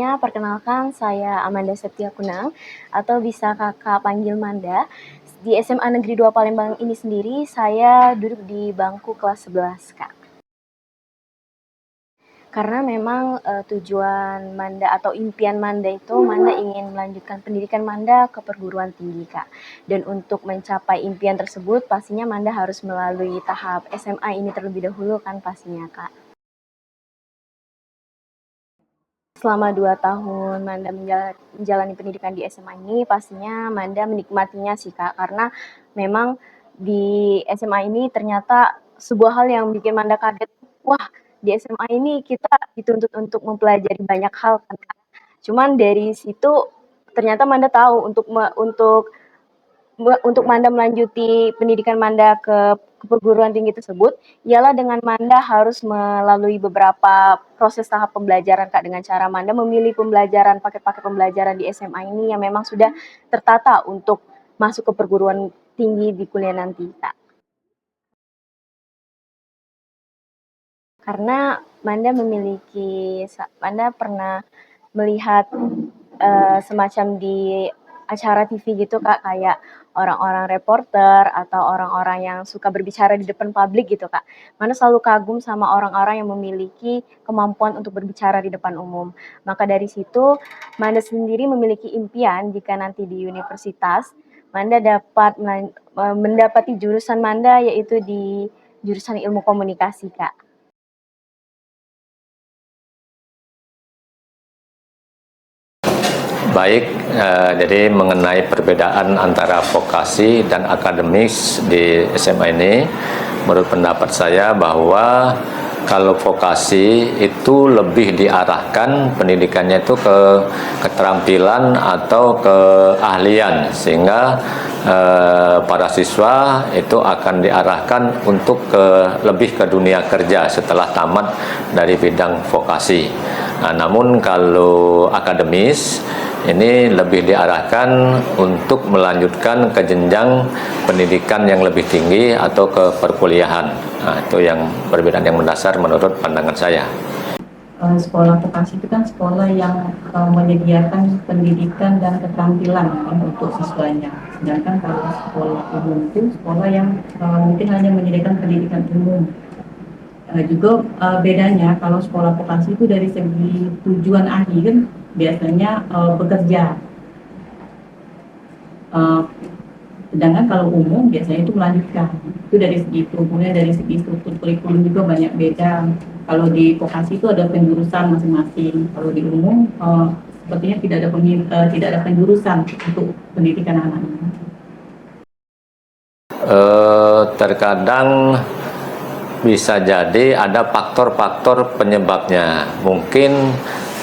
Sebelumnya, perkenalkan saya Amanda Septia Kunang, atau bisa kakak panggil Manda. Di SMA Negeri 2 Palembang ini sendiri, saya duduk di bangku kelas 11, Kak. Karena memang tujuan Manda atau impian Manda itu, Manda ingin melanjutkan pendidikan Manda ke perguruan tinggi, Kak. Dan untuk mencapai impian tersebut, pastinya Manda harus melalui tahap SMA ini terlebih dahulu kan pastinya, Kak. Selama 2 tahun Manda menjalani pendidikan di SMA ini, pastinya Manda menikmatinya sih, Kak. Karena memang di SMA ini ternyata sebuah hal yang bikin Manda kaget, wah di SMA ini kita dituntut untuk mempelajari banyak hal kan, Kak. Cuman dari situ ternyata Manda tahu untuk Manda melanjuti pendidikan Manda ke perguruan tinggi tersebut, ialah dengan Manda harus melalui beberapa proses tahap pembelajaran, Kak, dengan cara Manda memilih pembelajaran, paket-paket pembelajaran di SMA ini yang memang sudah tertata untuk masuk ke perguruan tinggi di kuliah nanti, Kak. Karena Manda pernah melihat semacam di acara TV gitu, Kak, kayak orang-orang reporter atau orang-orang yang suka berbicara di depan publik gitu, Kak. Manda selalu kagum sama orang-orang yang memiliki kemampuan untuk berbicara di depan umum. Maka dari situ, Manda sendiri memiliki impian jika nanti di universitas, Manda dapat mendapati jurusan Manda yaitu di jurusan ilmu komunikasi, Kak. Baik, jadi mengenai perbedaan antara vokasi dan akademis di SMA ini, menurut pendapat saya bahwa kalau vokasi itu lebih diarahkan pendidikannya itu ke keterampilan atau keahlian, sehingga para siswa itu akan diarahkan untuk lebih ke dunia kerja setelah tamat dari bidang vokasi. Nah, namun kalau akademis ini lebih diarahkan untuk melanjutkan ke jenjang pendidikan yang lebih tinggi atau ke perkuliahan. Nah, itu yang perbedaan yang mendasar menurut pandangan saya. Sekolah vokasi itu kan sekolah yang menyediakan pendidikan dan keterampilan untuk siswanya. Sedangkan kalau sekolah umum itu sekolah yang mungkin hanya menyediakan pendidikan umum. Juga bedanya kalau sekolah vokasi itu dari segi tujuan akhir biasanya bekerja. Sedangkan kalau umum biasanya itu melanjutkan. Itu dari segi itu, kemudian dari segi struktur kurikulum juga banyak beda. Kalau di vokasi itu ada penjurusan masing-masing. Kalau di umum sepertinya tidak ada penjurusan untuk pendidikan anak-anak. Terkadang bisa jadi ada faktor-faktor penyebabnya. Mungkin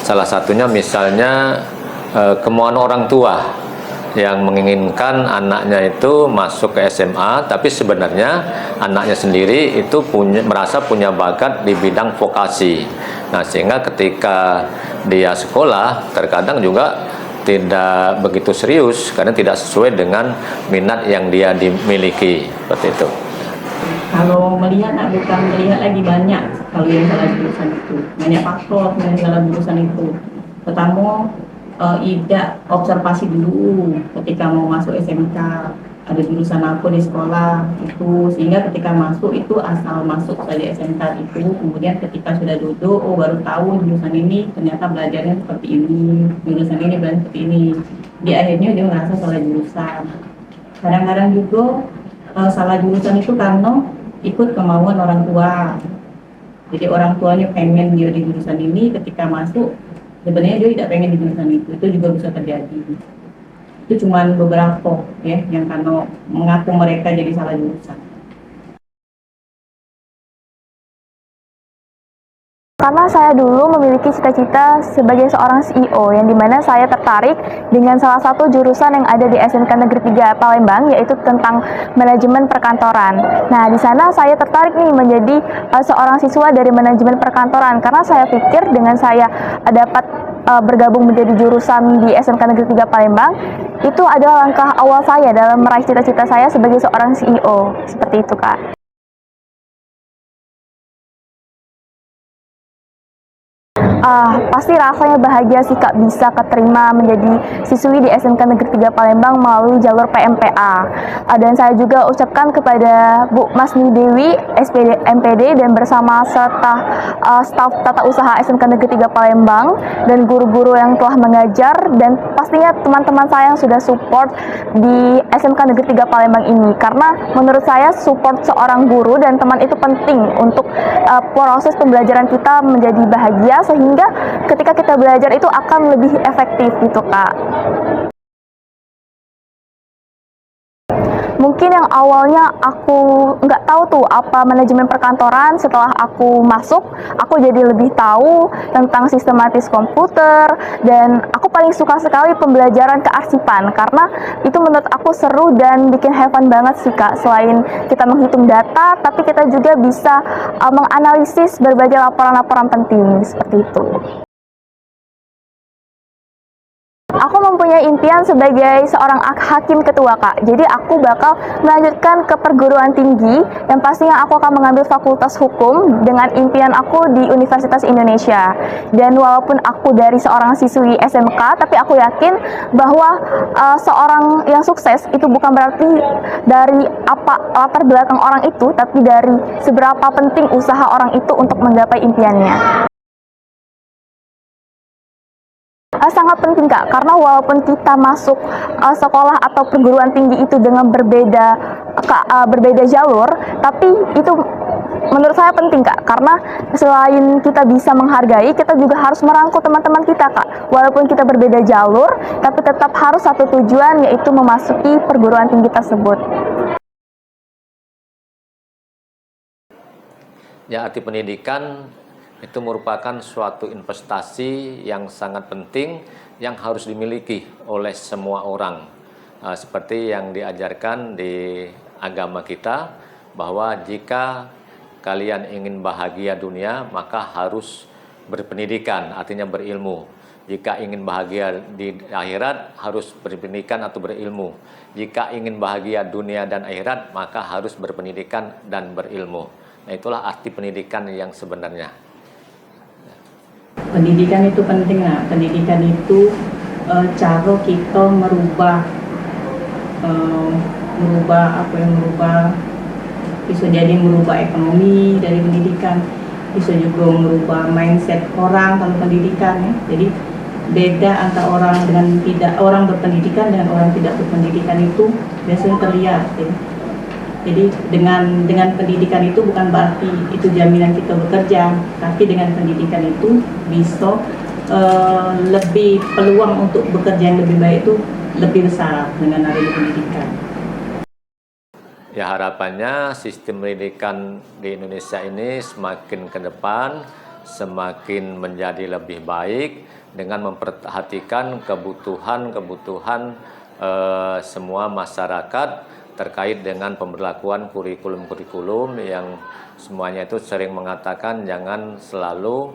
salah satunya misalnya kemauan orang tua yang menginginkan anaknya itu masuk ke SMA, tapi sebenarnya anaknya sendiri itu merasa punya bakat di bidang vokasi. Nah, sehingga ketika dia sekolah terkadang juga tidak begitu serius karena tidak sesuai dengan minat yang dia dimiliki, seperti itu. Kalau melihat, bukan melihat lagi banyak kalau yang salah jurusan itu. Banyak faktor yang salah jurusan itu. Pertama, tidak observasi dulu ketika mau masuk SMK. Ada jurusan apa di sekolah itu, sehingga ketika masuk itu asal masuk saja SMK itu. Kemudian ketika sudah duduk, baru tahu jurusan ini ternyata belajarnya seperti ini, jurusan ini belajar seperti ini. Di akhirnya dia merasa salah jurusan. Kadang-kadang juga salah jurusan itu karena ikut kemauan orang tua. Jadi orang tuanya pengen dia di jurusan ini, ketika masuk sebenarnya dia tidak pengen di jurusan itu juga bisa terjadi. Itu cuma beberapa ya yang karena mengaku mereka jadi salah jurusan. Karena saya dulu memiliki cita-cita sebagai seorang CEO, yang dimana saya tertarik dengan salah satu jurusan yang ada di SMK Negeri 3 Palembang, yaitu tentang manajemen perkantoran. Nah, di sana saya tertarik nih menjadi seorang siswa dari manajemen perkantoran, karena saya pikir dengan saya dapat bergabung menjadi jurusan di SMK Negeri 3 Palembang, itu adalah langkah awal saya dalam meraih cita-cita saya sebagai seorang CEO. Seperti itu, Kak. Pasti rasanya bahagia sih Kak bisa keterima menjadi siswi di SMK Negeri 3 Palembang melalui jalur PMPA. Dan saya juga ucapkan kepada Bu Masni Dewi, SPD MPD dan bersama serta staf tata usaha SMK Negeri 3 Palembang dan guru-guru yang telah mengajar dan pastinya teman-teman saya yang sudah support di SMK Negeri 3 Palembang ini, karena menurut saya support seorang guru dan teman itu penting untuk proses pembelajaran kita menjadi bahagia, sehingga ketika kita belajar itu akan lebih efektif gitu Kak. Mungkin yang awalnya aku nggak tahu tuh apa manajemen perkantoran, setelah aku masuk, aku jadi lebih tahu tentang sistematis komputer, dan aku paling suka sekali pembelajaran kearsipan, karena itu menurut aku seru dan bikin have fun banget sih Kak. Selain kita menghitung data, tapi kita juga bisa menganalisis berbagai laporan-laporan penting, seperti itu. Aku mempunyai impian sebagai seorang hakim ketua Kak. Jadi aku bakal melanjutkan ke perguruan tinggi yang pastinya aku akan mengambil fakultas hukum dengan impian aku di Universitas Indonesia. Dan walaupun aku dari seorang siswi SMK, tapi aku yakin bahwa seorang yang sukses itu bukan berarti dari apa latar belakang orang itu, tapi dari seberapa penting usaha orang itu untuk menggapai impiannya. Sangat penting Kak, karena walaupun kita masuk sekolah atau perguruan tinggi itu dengan berbeda jalur, tapi itu menurut saya penting Kak, karena selain kita bisa menghargai, kita juga harus merangkul teman-teman kita Kak. Walaupun kita berbeda jalur, tapi tetap harus satu tujuan, yaitu memasuki perguruan tinggi tersebut. Ya, arti pendidikan itu merupakan suatu investasi yang sangat penting yang harus dimiliki oleh semua orang. Seperti yang diajarkan di agama kita, bahwa jika kalian ingin bahagia dunia, maka harus berpendidikan, artinya berilmu. Jika ingin bahagia di akhirat, harus berpendidikan atau berilmu. Jika ingin bahagia dunia dan akhirat, maka harus berpendidikan dan berilmu. Nah, itulah arti pendidikan yang sebenarnya. Pendidikan itu penting. Nah, pendidikan itu cara kita merubah bisa jadi merubah ekonomi dari pendidikan, bisa juga merubah mindset orang kalau pendidikan ya. Jadi beda antara orang berpendidikan dengan orang tidak berpendidikan itu biasanya terlihat ya. Jadi dengan pendidikan itu bukan berarti itu jaminan kita bekerja, tapi dengan pendidikan itu bisa lebih peluang untuk bekerja yang lebih baik itu lebih besar dengan adanya pendidikan. Ya, harapannya sistem pendidikan di Indonesia ini semakin ke depan, semakin menjadi lebih baik dengan memperhatikan kebutuhan semua masyarakat terkait dengan pemberlakuan kurikulum-kurikulum yang semuanya itu sering mengatakan jangan selalu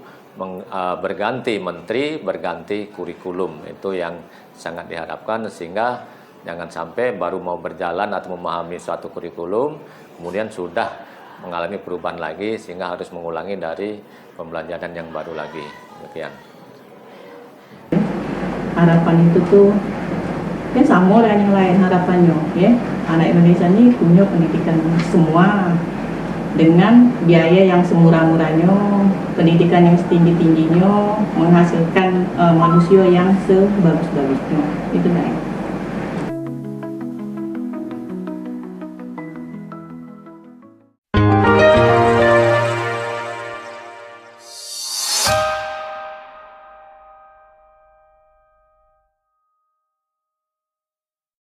berganti menteri, berganti kurikulum. Itu yang sangat diharapkan, sehingga jangan sampai baru mau berjalan atau memahami suatu kurikulum, kemudian sudah mengalami perubahan lagi, sehingga harus mengulangi dari pembelajaran yang baru lagi. Demikian. Harapan itu tuh kan sama dengan yang lain harapannya ya. Anak Indonesia ini punya pendidikan semua dengan biaya yang semurah-murahnya, pendidikan yang setinggi-tingginya, menghasilkan manusia yang sebagus-bagusnya. Itu kan.